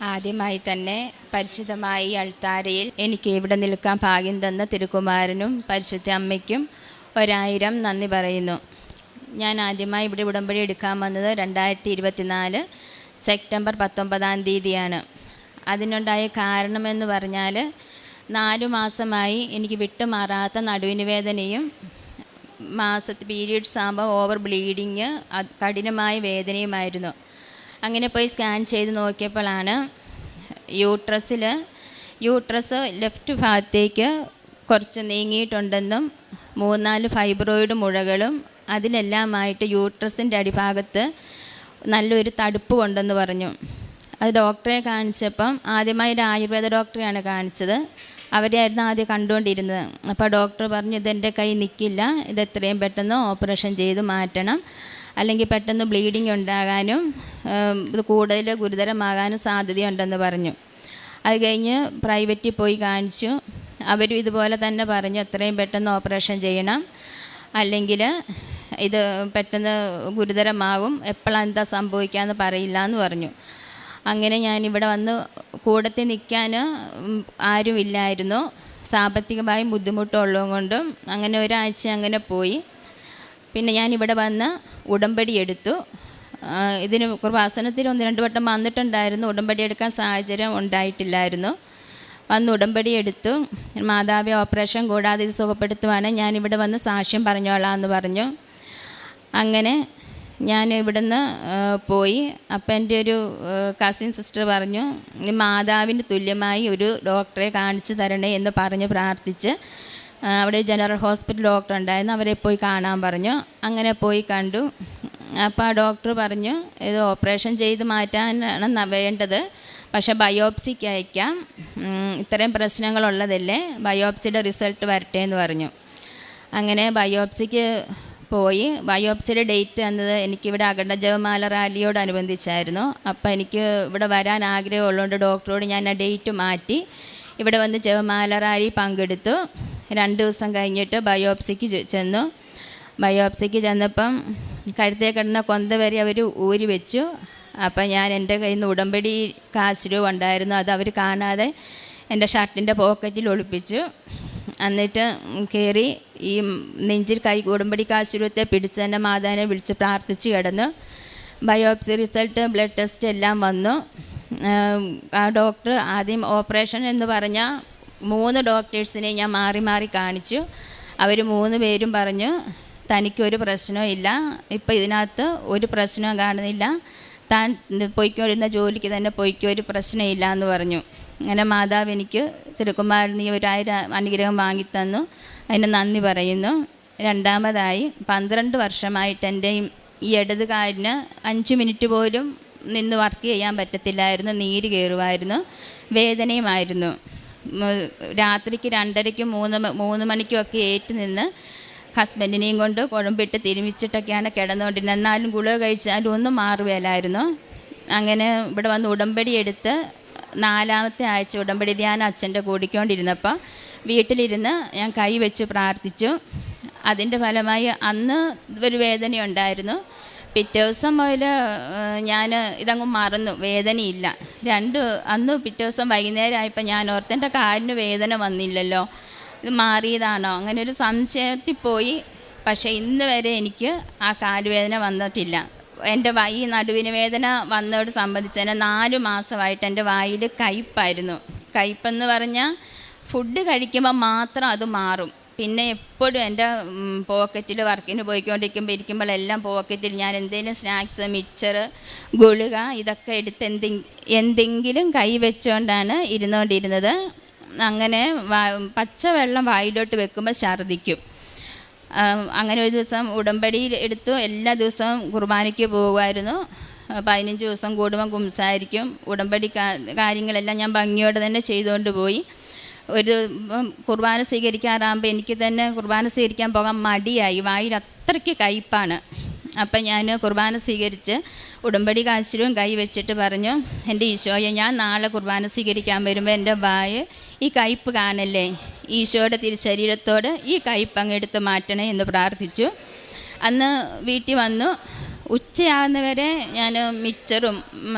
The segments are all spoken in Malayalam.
ആദ്യമായി തന്നെ പരിശുദ്ധമായ ഈ അൾത്താരയിൽ എനിക്ക് ഇവിടെ നിൽക്കാൻ ഭാഗ്യം തന്ന തിരുക്കുമാരനും പരിശുദ്ധ അമ്മയ്ക്കും 1000 നന്ദി പറയുന്നു. ഞാൻ ആദ്യമായി ഇവിടെ ഉടമ്പടി എടുക്കാൻ വന്നത് 2024 സെപ്റ്റംബർ 19 തീയതിയാണ്. അതിനുണ്ടായ കാരണമെന്ന് പറഞ്ഞാൽ 4 മാസമായി എനിക്ക് വിട്ടുമാറാത്ത നടുവിന് വേദനയും പീരീഡ്സ് ആകുമ്പോൾ ഓവർ ബ്ലീഡിങ് കഠിനമായ വേദനയുമായിരുന്നു. അങ്ങനെ പോയി സ്കാൻ ചെയ്ത് നോക്കിയപ്പോഴാണ് യൂട്രസ് ലെഫ്റ്റ് ഭാഗത്തേക്ക് കുറച്ച് നീങ്ങിയിട്ടുണ്ടെന്നും 3-4 ഫൈബ്രോയിഡ് മുഴകളും അതിലെല്ലാമായിട്ട് യൂട്രസിൻ്റെ അടിഭാഗത്ത് നല്ലൊരു തടുപ്പ് ഉണ്ടെന്ന് പറഞ്ഞു. അത് ഡോക്ടറെ കാണിച്ചപ്പം ആദ്യമായി ഒരു ആയുർവേദ ഡോക്ടറെയാണ് കാണിച്ചത്. അവരെയായിരുന്നു ആദ്യം കണ്ടുകൊണ്ടിരുന്നത്. അപ്പോൾ ഡോക്ടർ പറഞ്ഞു, ഇതെൻ്റെ കൈ നിൽക്കില്ല, ഇത് എത്രയും പെട്ടെന്ന് ഓപ്പറേഷൻ ചെയ്ത് മാറ്റണം, അല്ലെങ്കിൽ പെട്ടെന്ന് ബ്ലീഡിങ് ഉണ്ടാകാനും ഇത് കൂടുതൽ ഗുരുതരമാകാനും സാധ്യതയുണ്ടെന്ന് പറഞ്ഞു. അത് കഴിഞ്ഞ് പ്രൈവറ്റിൽ പോയി കാണിച്ചു. അവരും ഇതുപോലെ തന്നെ പറഞ്ഞു, എത്രയും പെട്ടെന്ന് ഓപ്പറേഷൻ ചെയ്യണം, അല്ലെങ്കിൽ ഇത് പെട്ടെന്ന് ഗുരുതരമാകും, എപ്പോഴാണ് എന്താ സംഭവിക്കാമെന്ന് പറയില്ല എന്ന് പറഞ്ഞു. അങ്ങനെ ഞാനിവിടെ വന്ന് കൂടത്തിൽ നിൽക്കാൻ ആരുമില്ലായിരുന്നു. സാമ്പത്തികമായി ബുദ്ധിമുട്ടുള്ളത് കൊണ്ടും അങ്ങനെ ഒരാഴ്ച അങ്ങനെ പോയി. പിന്നെ ഞാനിവിടെ വന്ന് ഉടമ്പടി എടുത്തു. ഇതിന് കൃപാസനത്തിൽ 1-2 വട്ടം വന്നിട്ടുണ്ടായിരുന്നു. ഉടമ്പടി എടുക്കാൻ സാഹചര്യം ഉണ്ടായിട്ടില്ലായിരുന്നു. വന്ന് ഉടമ്പടി എടുത്തു. മാതാവെ ഓപ്പറേഷൻ കൂടാതെ ഇത് സുഖപ്പെടുത്തുവാണ്, ഞാനിവിടെ വന്ന് സാക്ഷ്യം പറഞ്ഞോളാം എന്ന് പറഞ്ഞു. അങ്ങനെ ഞാൻ ഇവിടുന്ന് പോയി. അപ്പം എൻ്റെ ഒരു കസിൻ സിസ്റ്റർ പറഞ്ഞു, മാതാവിന് തുല്യമായി ഒരു ഡോക്ടറെ കാണിച്ചു തരണേ എന്ന് പറഞ്ഞ് പ്രാർത്ഥിച്ച് അവിടെ ജനറൽ ഹോസ്പിറ്റൽ ഡോക്ടർ ഉണ്ടായിരുന്നു, അവരെ പോയി കാണാൻ പറഞ്ഞു. അങ്ങനെ പോയി കണ്ടു. അപ്പോൾ ആ ഡോക്ടർ പറഞ്ഞു, ഇത് ഓപ്പറേഷൻ ചെയ്ത് മാറ്റാനാണ് വേണ്ടത്, പക്ഷേ ബയോപ്സിക്ക് അയക്കാം, ഇത്രയും പ്രശ്നങ്ങളുള്ളതല്ലേ, ബയോപ്സിയുടെ റിസൾട്ട് വരട്ടെ എന്ന് പറഞ്ഞു. അങ്ങനെ ബയോപ്സിക്ക് പോയി. ബയോപ്സിയുടെ ഡേറ്റ് തന്നത് എനിക്കിവിടെ അഖണ്ഡ ജപമാല റാലിയോടനുബന്ധിച്ചായിരുന്നു. അപ്പോൾ എനിക്ക് ഇവിടെ വരാൻ ആഗ്രഹമുള്ളതുകൊണ്ട് ഡോക്ടറോട് ഞാൻ ആ ഡേറ്റ് മാറ്റി ഇവിടെ വന്ന് ജപമാല റാലി പങ്കെടുത്തു. 2 ദിവസം കഴിഞ്ഞിട്ട് ബയോപ്സിക്ക് ചെന്നു. ബയോപ്സിക്ക് ചെന്നപ്പം കഴുത്തേ കിടന്ന കൊന്ത വരെ അവർ ഊരി വെച്ചു. അപ്പം ഞാൻ എൻ്റെ കയ്യിൽ നിന്ന് ഉടമ്പടി കാശ് രൂപ ഉണ്ടായിരുന്നു, അത് അവർ കാണാതെ എൻ്റെ ഷർട്ടിൻ്റെ പോക്കറ്റിൽ ഒളിപ്പിച്ചു. എന്നിട്ട് കയറി ഈ നെഞ്ചിൽ ഉടമ്പടി കാശുരൂപത്തെ പിടിച്ച് എൻ്റെ മാതാവിനെ വിളിച്ച് പ്രാർത്ഥിച്ച് കിടന്നു. ബയോപ്സി റിസൾട്ട്, ബ്ലഡ് ടെസ്റ്റ് എല്ലാം വന്നു. ആ ഡോക്ടർ ആദ്യം ഓപ്പറേഷൻ എന്ന് പറഞ്ഞാൽ 3 ഡോക്ടേഴ്സിനെ ഞാൻ മാറി മാറി കാണിച്ചു. അവർ 3 പേരും പറഞ്ഞു, തനിക്കൊരു പ്രശ്നവും ഇല്ല, ഇപ്പം ഇതിനകത്ത് ഒരു പ്രശ്നവും കാണുന്നില്ല, താൻ പൊയ്ക്കൊണ്ടിരുന്ന ജോലിക്ക് തന്നെ പൊയ്ക്കോ, ഒരു പ്രശ്നമില്ല എന്ന് പറഞ്ഞു. അങ്ങനെ മാതാവ് എനിക്ക് തിരുക്കുമാരൻ 1000 അനുഗ്രഹം വാങ്ങിത്തന്നു, അതിന് നന്ദി പറയുന്നു. രണ്ടാമതായി 12 വർഷമായിട്ട് എൻ്റെ ഈ ഇടത് കാലിന് 5 മിനിറ്റ് പോലും നിന്ന് വർക്ക് ചെയ്യാൻ പറ്റത്തില്ലായിരുന്നു, നീര് കയറുമായിരുന്നു, വേദനയുമായിരുന്നു. രാത്രിക്ക് 2:30-ക്കും 3 മണിക്കുമൊക്കെ ഏറ്റ് നിന്ന് ഹസ്ബൻഡിനെയും കൊണ്ട് കുഴമ്പിട്ട് തിരുമിച്ചിട്ടൊക്കെയാണ് കിടന്നുകൊണ്ടിരുന്നത്. എന്നാലും ഗുളിക കഴിച്ചാലും ഒന്നും മാറുകയില്ലായിരുന്നു. അങ്ങനെ ഇവിടെ വന്ന് ഉടമ്പടി എടുത്ത് 4ാമത്തെ ആഴ്ച ഉടമ്പടി ധ്യാനം അച്ഛൻ്റെ കൂടിക്കൊണ്ടിരുന്നപ്പോൾ വീട്ടിലിരുന്ന് ഞാൻ കൈ വെച്ച് പ്രാർത്ഥിച്ചു. അതിൻ്റെ ഫലമായി അന്ന് ഒരു വേദനയുണ്ടായിരുന്നു. പിറ്റേ ദിവസം മുതൽ ഞാൻ ഇതങ്ങ് മറന്നു, വേദനയില്ല. അന്ന് പിറ്റേ ദിവസം വൈകുന്നേരം ആയപ്പോൾ ഞാൻ ഓർത്ത്, എൻ്റെ കാലിന് വേദന വന്നില്ലല്ലോ, ഇത് മാറിയതാണോ, അങ്ങനെ ഒരു സംശയത്തിൽ പോയി. പക്ഷേ ഇന്ന് വരെ എനിക്ക് ആ കാലുവേദന വന്നിട്ടില്ല. എൻ്റെ ഈ നടുവിന് വേദന വന്നതോട് സംബന്ധിച്ചതിന് 4 മാസമായിട്ട് എൻ്റെ വായിൽ കയ്പ്പായിരുന്നു. കയ്പ്പെന്ന് പറഞ്ഞാൽ ഫുഡ് കഴിക്കുമ്പോൾ മാത്രം അത് മാറും. പിന്നെ എപ്പോഴും എൻ്റെ പോക്കറ്റിൽ വർക്കിന് ഇരിക്കുമ്പോഴെല്ലാം പോക്കറ്റിൽ ഞാൻ എന്തെങ്കിലും സ്നാക്സ്, മിക്സർ, ഗുളിക ഇതൊക്കെ എടുത്ത് എന്തെങ്കിലും കൈ വെച്ചുകൊണ്ടാണ് ഇരുന്നുകൊണ്ടിരുന്നത്. അങ്ങനെ പച്ചവെള്ളം വായിലോട്ട് വെക്കുമ്പോൾ ഛർദ്ദിക്കും. അങ്ങനെ ഒരു ദിവസം ഉടമ്പടി എടുത്തു. എല്ലാ ദിവസവും കുർബാനയ്ക്ക് പോകുമായിരുന്നു. 15 ദിവസം കൂടുമ്പം കുംസാരിക്കും. ഉടമ്പടി കാര്യങ്ങളെല്ലാം ഞാൻ ഭംഗിയോടെ തന്നെ ചെയ്തുകൊണ്ട് പോയി. ഒരു കുർബാന സ്വീകരിക്കാറാകുമ്പോൾ എനിക്ക് തന്നെ കുർബാന സ്വീകരിക്കാൻ പോകാൻ മടിയായി, വായിൽ അത്രയ്ക്ക് കയ്പ്പാണ്. അപ്പം ഞാൻ കുർബാന സ്വീകരിച്ച് ഉടമ്പടി കാശിലും കൈ വെച്ചിട്ട് പറഞ്ഞു, എൻ്റെ ഈശോയെ, ഞാൻ നാളെ കുർബാന സ്വീകരിക്കാൻ വരുമ്പോൾ എൻ്റെ വായ ഈ കയ്പ്പ് കാണല്ലേ, ഈശോയുടെ തിരുശരീരത്തോട് ഈ കയ്പ്പ് അങ്ങ് എടുത്ത് മാറ്റണേ എന്ന് പ്രാർത്ഥിച്ചു. അന്ന് വീട്ടിൽ വന്നു. ഉച്ചയാകുന്നവരെ ഞാൻ മിക്സറും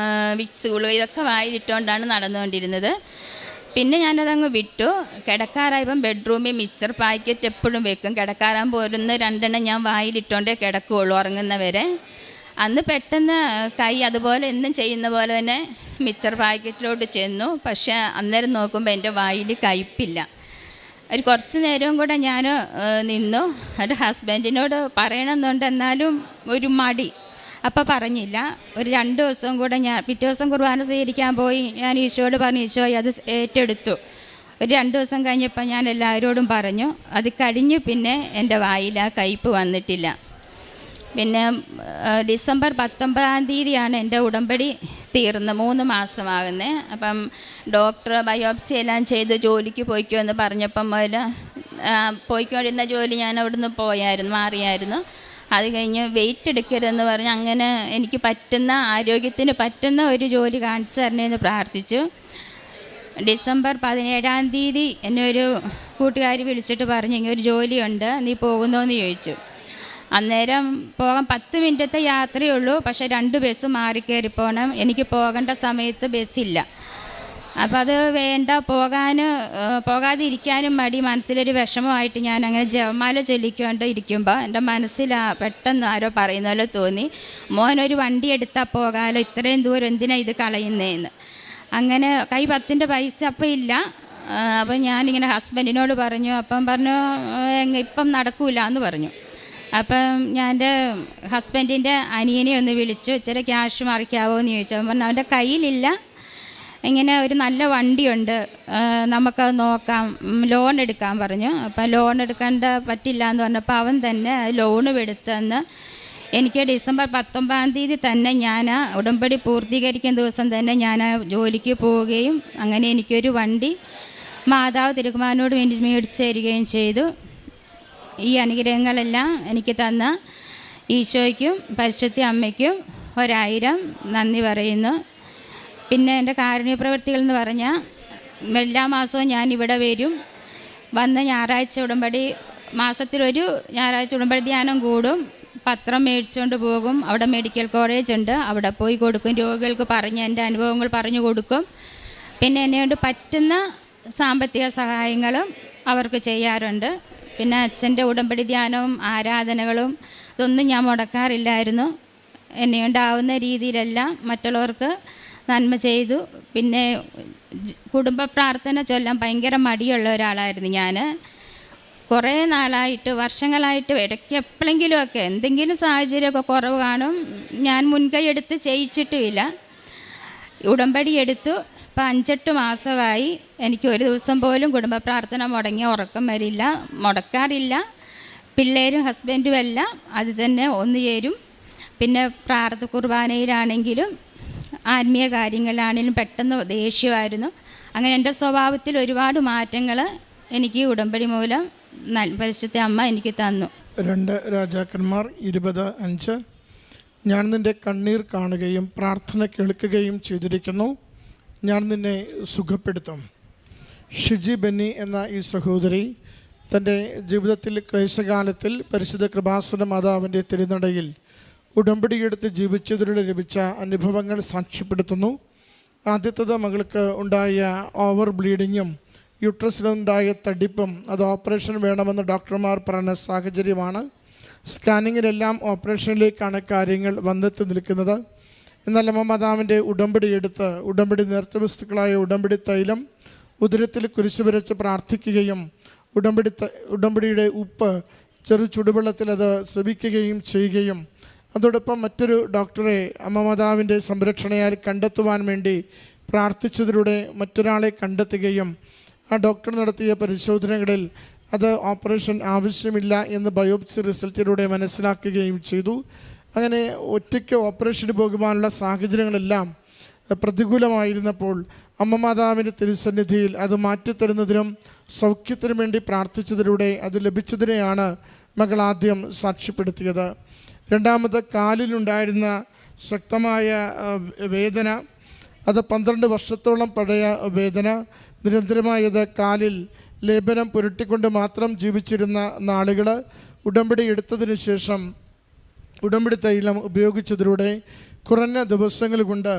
വിക്സുകളും ഇതൊക്കെ വായിലിട്ടുകൊണ്ടാണ് നടന്നുകൊണ്ടിരുന്നത്. പിന്നെ ഞാനതങ്ങ് വിട്ടു. കിടക്കാറായപ്പം ബെഡ്റൂമിൽ മിക്സർ പാക്കറ്റ് എപ്പോഴും വെക്കും. കിടക്കാറാകുമ്പോൾ പോരുന്ന 2 എണ്ണം ഞാൻ വായിലിട്ടുകൊണ്ടേ കിടക്കുകയുള്ളൂ ഉറങ്ങുന്നവരെ. അന്ന് പെട്ടെന്ന് കൈ അതുപോലെ എന്നും ചെയ്യുന്ന പോലെ തന്നെ മിക്സർ പാക്കറ്റിലോട്ട് ചെന്നു. പക്ഷേ അന്നേരം നോക്കുമ്പോൾ എൻ്റെ വായിൽ കയ്പില്ല. ഒരു കുറച്ച് നേരവും കൂടെ ഞാൻ നിന്നു. എൻ്റെ ഹസ്ബൻഡിനോട് പറയണമെന്നുണ്ട്, എന്നാലും ഒരു മടി. അപ്പോൾ പറഞ്ഞില്ല. ഒരു 2 ദിവസം കൂടെ ഞാൻ പിറ്റേ ദിവസം കുർബാന സ്വീകരിക്കാൻ പോയി. ഞാൻ ഈശോയോട് പറഞ്ഞു, ഈശോ അത് ഏറ്റെടുത്തു. ഒരു 2 ദിവസം കഴിഞ്ഞപ്പോൾ ഞാൻ എല്ലാവരോടും പറഞ്ഞു. അത് കഴിഞ്ഞ് പിന്നെ എൻ്റെ വായിൽ ആ കയ്പ് വന്നിട്ടില്ല. പിന്നെ ഡിസംബർ 19-ാം തീയതിയാണ് എൻ്റെ ഉടമ്പടി തീർന്ന് 3 മാസമാകുന്നത്. അപ്പം ഡോക്ടർ ബയോപ്സി എല്ലാം ചെയ്ത് ജോലിക്ക് പോയിക്കോ എന്ന് പറഞ്ഞപ്പം മുതൽ പോയിക്കൊണ്ടിരുന്ന ജോലി ഞാൻ അവിടുന്ന് മാറിയായിരുന്നു. അത് കഴിഞ്ഞ് വെയിറ്റ് എടുക്കരുതെന്ന് പറഞ്ഞ് അങ്ങനെ എനിക്ക് പറ്റുന്ന ആരോഗ്യത്തിന് പറ്റുന്ന ഒരു ജോലി കാണിച്ചു തരണേന്ന് പ്രാർത്ഥിച്ചു. ഡിസംബർ 17-ാം തീയതി എന്നെ ഒരു കൂട്ടുകാരി വിളിച്ചിട്ട് പറഞ്ഞു, ഇങ്ങനെ ഒരു ജോലിയുണ്ട്, നീ പോകുന്നോന്ന് ചോദിച്ചു. അന്നേരം പോകാൻ 10 മിനിറ്റത്തെ യാത്രയേ ഉള്ളൂ. പക്ഷേ 2 ബസ് മാറിക്കയറി പോകണം. എനിക്ക് പോകേണ്ട സമയത്ത് ബസ്സില്ല. അപ്പം അത് വേണ്ട, പോകാതിരിക്കാനും മടി, മനസ്സിലൊരു വിഷമമായിട്ട് ഞാൻ അങ്ങനെ ജപമാല ചൊല്ലിക്കൊണ്ട് ഇരിക്കുമ്പോൾ എൻ്റെ മനസ്സിൽ പെട്ടെന്ന് ആരോ പറയുന്ന പോലെ തോന്നി, മോനൊരു വണ്ടി എടുത്താൽ പോകാമല്ലോ, ഇത്രയും ദൂരം എന്തിനാണ് ഇത് കളയുന്നതെന്ന്. അങ്ങനെ കൈ 10ൻ്റെ പൈസ അപ്പം ഇല്ല. അപ്പം ഞാനിങ്ങനെ ഹസ്ബൻഡിനോട് പറഞ്ഞു. അപ്പം പറഞ്ഞു, ഇപ്പം നടക്കൂല എന്ന് പറഞ്ഞു. അപ്പം ഞാൻ എൻ്റെ ഹസ്ബൻഡിൻ്റെ അനിയനെ ഒന്ന് വിളിച്ചു, ഇച്ചിരി ക്യാഷ് മറിക്കാവോ എന്ന് ചോദിച്ചു. അവൻ പറഞ്ഞു അവൻ്റെ കയ്യിലില്ല, ഇങ്ങനെ ഒരു നല്ല വണ്ടിയുണ്ട്, നമുക്കത് നോക്കാം, ലോൺ എടുക്കാൻ പറഞ്ഞു. അപ്പം ലോൺ എടുക്കേണ്ട പറ്റില്ല എന്ന് പറഞ്ഞപ്പോൾ അവൻ തന്നെ ലോണും എടുത്തെന്ന്. എനിക്ക് ഡിസംബർ 19-ാം തീയതി തന്നെ ഞാൻ ഉടമ്പടി പൂർത്തീകരിക്കുന്ന ദിവസം തന്നെ ഞാൻ ജോലിക്ക് പോവുകയും അങ്ങനെ എനിക്കൊരു വണ്ടി മാതാവ് തിരുക്കുമാരനോട് വേണ്ടി മേടിച്ച് തരികയും ചെയ്തു. ഈ അനുഗ്രഹങ്ങളെല്ലാം എനിക്ക് തന്ന ഈശോയ്ക്കും പരിശുദ്ധ അമ്മയ്ക്കും 1000 നന്ദി പറയുന്നു. പിന്നെ എൻ്റെ കാരുണ്യ പ്രവൃത്തികൾ എന്ന് പറഞ്ഞാൽ എല്ലാ മാസവും ഞാൻ ഇവിടെ വരും. വന്ന് ഞായറാഴ്ച ഉടമ്പടി, മാസത്തിലൊരു ഞായറാഴ്ച ഉടമ്പടി ധ്യാനം കൂടും. പത്രം മേടിച്ചുകൊണ്ട് പോകും. അവിടെ മെഡിക്കൽ കോളേജ് ഉണ്ട്, അവിടെ പോയി കൊടുക്കും. രോഗികൾക്ക് പറഞ്ഞ് എൻ്റെ അനുഭവങ്ങൾ പറഞ്ഞു കൊടുക്കും. പിന്നെ എന്നെക്കൊണ്ട് പറ്റുന്ന സാമ്പത്തിക സഹായങ്ങളും അവർക്ക് ചെയ്യാറുണ്ട്. പിന്നെ അച്ഛൻ്റെ ഉടമ്പടി ധ്യാനവും ആരാധനകളും ഇതൊന്നും ഞാൻ മുടക്കാറില്ലായിരുന്നു. എന്നെയുണ്ടാവുന്ന രീതിയിലെല്ലാം മറ്റുള്ളവർക്ക് നന്മ ചെയ്തു. പിന്നെ കുടുംബ പ്രാർത്ഥന ചൊല്ലാൻ ഭയങ്കര മടിയുള്ള ഒരാളായിരുന്നു ഞാൻ. കുറേ നാളായിട്ട്, വർഷങ്ങളായിട്ട് ഇടയ്ക്ക് എപ്പോഴെങ്കിലുമൊക്കെ എന്തെങ്കിലും സാഹചര്യമൊക്കെ കുറവ് കാണും, ഞാൻ മുൻകൈ എടുത്ത് ചെയ്യിച്ചിട്ടുമില്ല. ഉടമ്പടി എടുത്തു. ഇപ്പം 5-8 മാസമായി. എനിക്ക് ഒരു ദിവസം പോലും കുടുംബ പ്രാർത്ഥന മുടങ്ങിയ ഉറക്കം വരില്ല, മുടക്കാറില്ല. പിള്ളേരും ഹസ്ബൻഡും എല്ലാം അത് തന്നെ ഒന്നുചേരും. പിന്നെ കുർബാനയിലാണെങ്കിലും ആത്മീയ കാര്യങ്ങളിലാണെങ്കിലും പെട്ടെന്ന് ദേഷ്യമായിരുന്നു. അങ്ങനെ എൻ്റെ സ്വഭാവത്തിൽ ഒരുപാട് മാറ്റങ്ങൾ എനിക്ക് ഉടമ്പടി മൂലം പരിശുദ്ധ അമ്മ എനിക്ക് തന്നു. 2 രാജാക്കന്മാർ 20:5. ഞാൻ നിൻ്റെ കണ്ണീർ കാണുകയും പ്രാർത്ഥന കേൾക്കുകയും ചെയ്തിരിക്കുന്നു, ഞാൻ നിന്നെ സുഖപ്പെടുത്തും. ഷിജി ബെന്നി എന്ന ഈ സഹോദരി തൻ്റെ ജീവിതത്തിൽ ക്ലേശകാലത്തിൽ പരിശുദ്ധ കൃപാസന മാതാവിൻ്റെ തിരുനടയിൽ ഉടമ്പടിയെടുത്ത് ജീവിച്ചതിലൂടെ ലഭിച്ച അനുഭവങ്ങൾ സാക്ഷ്യപ്പെടുത്തുന്നു. ആദ്യത്തത് മകൾക്ക് ഉണ്ടായ ഓവർ ബ്ലീഡിങ്ങും യൂട്രസിലുണ്ടായ തടിപ്പും അത് ഓപ്പറേഷൻ വേണമെന്ന് ഡോക്ടർമാർ പറഞ്ഞ സാഹചര്യമാണ്. സ്കാനിങ്ങിലെല്ലാം ഓപ്പറേഷനിലേക്കാണ് കാര്യങ്ങൾ വന്നെത്തി നിൽക്കുന്നത്. എന്നാൽ അമ്മ മാതാവിൻ്റെ ഉടമ്പടി എടുത്ത് ഉടമ്പടി നേർച്ച വസ്തുക്കളായ ഉടമ്പടി തൈലം ഉദരത്തിൽ കുരിശ് വരച്ച് പ്രാർത്ഥിക്കുകയും ഉടമ്പടിയുടെ ഉപ്പ് ചെറു ചുടുവെള്ളത്തിൽ അത് ശ്രവിക്കുകയും ചെയ്യുകയും അതോടൊപ്പം മറ്റൊരു ഡോക്ടറെ അമ്മ മാതാവിൻ്റെ സംരക്ഷണയാൽ കണ്ടെത്തുവാൻ വേണ്ടി പ്രാർത്ഥിച്ചതിലൂടെ മറ്റൊരാളെ കണ്ടെത്തുകയും ആ ഡോക്ടർ നടത്തിയ പരിശോധനകളിൽ അത് ഓപ്പറേഷൻ ആവശ്യമില്ല എന്ന് ബയോപ്സി റിസൾട്ടിലൂടെ മനസ്സിലാക്കുകയും ചെയ്തു. അങ്ങനെ ഒറ്റയ്ക്ക് ഓപ്പറേഷന് പോകുവാനുള്ള സാഹചര്യങ്ങളെല്ലാം പ്രതികൂലമായിരുന്നപ്പോൾ അമ്മ മാതാവിൻ്റെ തിരുസന്നിധിയിൽ അത് മാറ്റിത്തരുന്നതിനും സൗഖ്യത്തിനും വേണ്ടി പ്രാർത്ഥിച്ചതിലൂടെ അത് ലഭിച്ചതിനെയാണ് മകൾ ആദ്യം സാക്ഷ്യപ്പെടുത്തിയത്. രണ്ടാമത് കാലിലുണ്ടായിരുന്ന ശക്തമായ വേദന, അത് 12 വർഷത്തോളം പഴയ വേദന, നിരന്തരമായത് കാലിൽ ലേപനം പുരട്ടിക്കൊണ്ട് മാത്രം ജീവിച്ചിരുന്ന നാളുകൾ ഉടമ്പടി എടുത്തതിന് ശേഷം ഉടമ്പടി തൈലം ഉപയോഗിച്ചതിലൂടെ കുറഞ്ഞ ദിവസങ്ങൾ കൊണ്ട്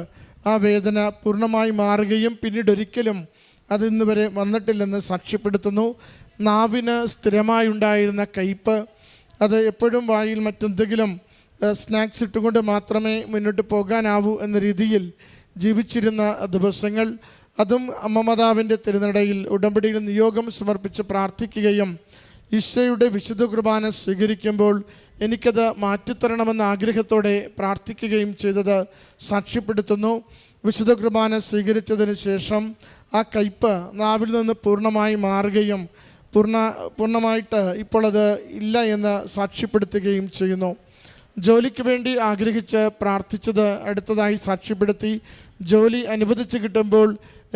ആ വേദന പൂർണ്ണമായി മാറുകയും പിന്നീട് ഒരിക്കലും അതിന്ന് വരെ വന്നിട്ടില്ലെന്ന് സാക്ഷ്യപ്പെടുത്തുന്നു. നാവിന് സ്ഥിരമായി ഉണ്ടായിരുന്ന കയ്പ്, അത് എപ്പോഴും വായിൽ മറ്റെന്തെങ്കിലും സ്നാക്സ് ഇട്ടുകൊണ്ട് മാത്രമേ മുന്നോട്ട് പോകാനാവൂ എന്ന രീതിയിൽ ജീവിച്ചിരുന്ന ദിവസങ്ങൾ, അതും അമ്മ മാതാവിൻ്റെ തിരുനടയിൽ ഉടമ്പടിയിൽ നിയോഗം സമർപ്പിച്ച് പ്രാർത്ഥിക്കുകയും ഈശോയുടെ വിശുദ്ധ കുർബാന സ്വീകരിക്കുമ്പോൾ എനിക്കത് മാറ്റിത്തരണമെന്ന ആഗ്രഹത്തോടെ പ്രാർത്ഥിക്കുകയും ചെയ്തത് സാക്ഷ്യപ്പെടുത്തുന്നു. വിശുദ്ധ കുർബാന സ്വീകരിച്ചതിന് ശേഷം ആ കയ്പ് നാവിൽ നിന്ന് പൂർണ്ണമായി മാറുകയും പൂർണ്ണമായിട്ട് ഇപ്പോൾ അത് ഇല്ല എന്ന് സാക്ഷ്യപ്പെടുത്തുകയും ചെയ്യുന്നു. ജോലിക്ക് വേണ്ടി ആഗ്രഹിച്ച് പ്രാർത്ഥിച്ചത് അടുത്തതായി സാക്ഷ്യപ്പെടുത്തി. ജോലി അനുവദിച്ച് കിട്ടുമ്പോൾ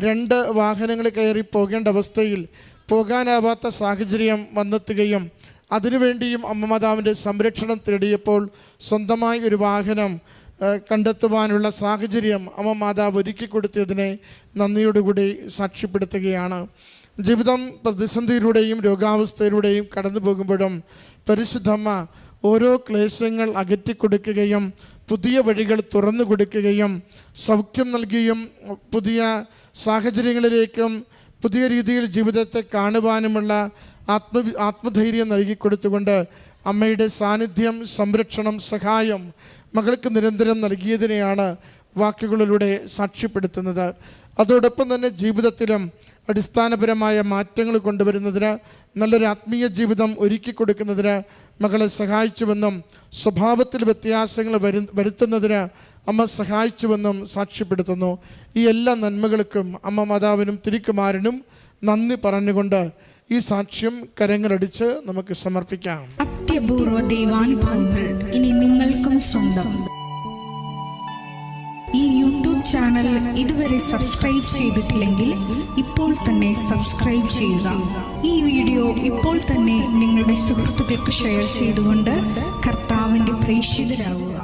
2 വാഹനങ്ങൾ കയറി പോകേണ്ട അവസ്ഥയിൽ പോകാനാവാത്ത സാഹചര്യം വന്നെത്തുകയും അതിനുവേണ്ടിയും അമ്മ മാതാവിൻ്റെ സംരക്ഷണം തേടിയപ്പോൾ സ്വന്തമായി ഒരു വാഹനം കണ്ടെത്തുവാനുള്ള സാഹചര്യം അമ്മ മാതാവ് ഒരുക്കി കൊടുത്തതിനെ നന്ദിയോടുകൂടി സാക്ഷ്യപ്പെടുത്തുകയാണ്. ജീവിതം പ്രതിസന്ധിയിലൂടെയും രോഗാവസ്ഥയിലൂടെയും കടന്നു പോകുമ്പോഴും പരിശുദ്ധമ്മ ഓരോ ക്ലേശങ്ങൾ അകറ്റിക്കൊടുക്കുകയും പുതിയ വഴികൾ തുറന്നു കൊടുക്കുകയും സൗഖ്യം നൽകിയും പുതിയ സാഹചര്യങ്ങളിലേക്കും പുതിയ രീതിയിൽ ജീവിതത്തെ കാണുവാനുമുള്ള ആത്മധൈര്യം നൽകിക്കൊടുത്തുകൊണ്ട് അമ്മയുടെ സാന്നിധ്യം, സംരക്ഷണം, സഹായം മകൾക്ക് നിരന്തരം നൽകിയതിനെയാണ് വാക്കുകളിലൂടെ സാക്ഷ്യപ്പെടുത്തുന്നത്. അതോടൊപ്പം തന്നെ ജീവിതത്തിലും അടിസ്ഥാനപരമായ മാറ്റങ്ങൾ കൊണ്ടുവരുന്നതിന്, നല്ലൊരു ആത്മീയ ജീവിതം ഒരുക്കി കൊടുക്കുന്നതിന് മകളെ സഹായിച്ചുവെന്നും സ്വഭാവത്തിൽ വ്യത്യാസങ്ങൾ വരുത്തുന്നതിന് അമ്മ സഹായിച്ചുവെന്നും സാക്ഷ്യപ്പെടുത്തുന്നു. ഈ എല്ലാ നന്മകൾക്കും അമ്മ മാതാവിനും തിരുക്കുമാരനും നന്ദി പറഞ്ഞുകൊണ്ട് ഈ സാക്ഷ്യം കരങ്ങളടിച്ച് നമുക്ക് സമർപ്പിക്കാം. അത്യപൂർവ ദൈവാനുഭവങ്ങൾ ഇനി നിങ്ങൾക്കും സ്വന്തം. ഈ യൂട്യൂബ് ചാനൽ ഇതുവരെ സബ്സ്ക്രൈബ് ചെയ്തിട്ടില്ലെങ്കിൽ ഇപ്പോൾ തന്നെ സബ്സ്ക്രൈബ് ചെയ്യുക. ഈ വീഡിയോ ഇപ്പോൾ തന്നെ നിങ്ങളുടെ സുഹൃത്തുക്കൾക്ക് ഷെയർ ചെയ്തുകൊണ്ട് കർത്താവിൻ്റെ പ്രേക്ഷിതരാകുക.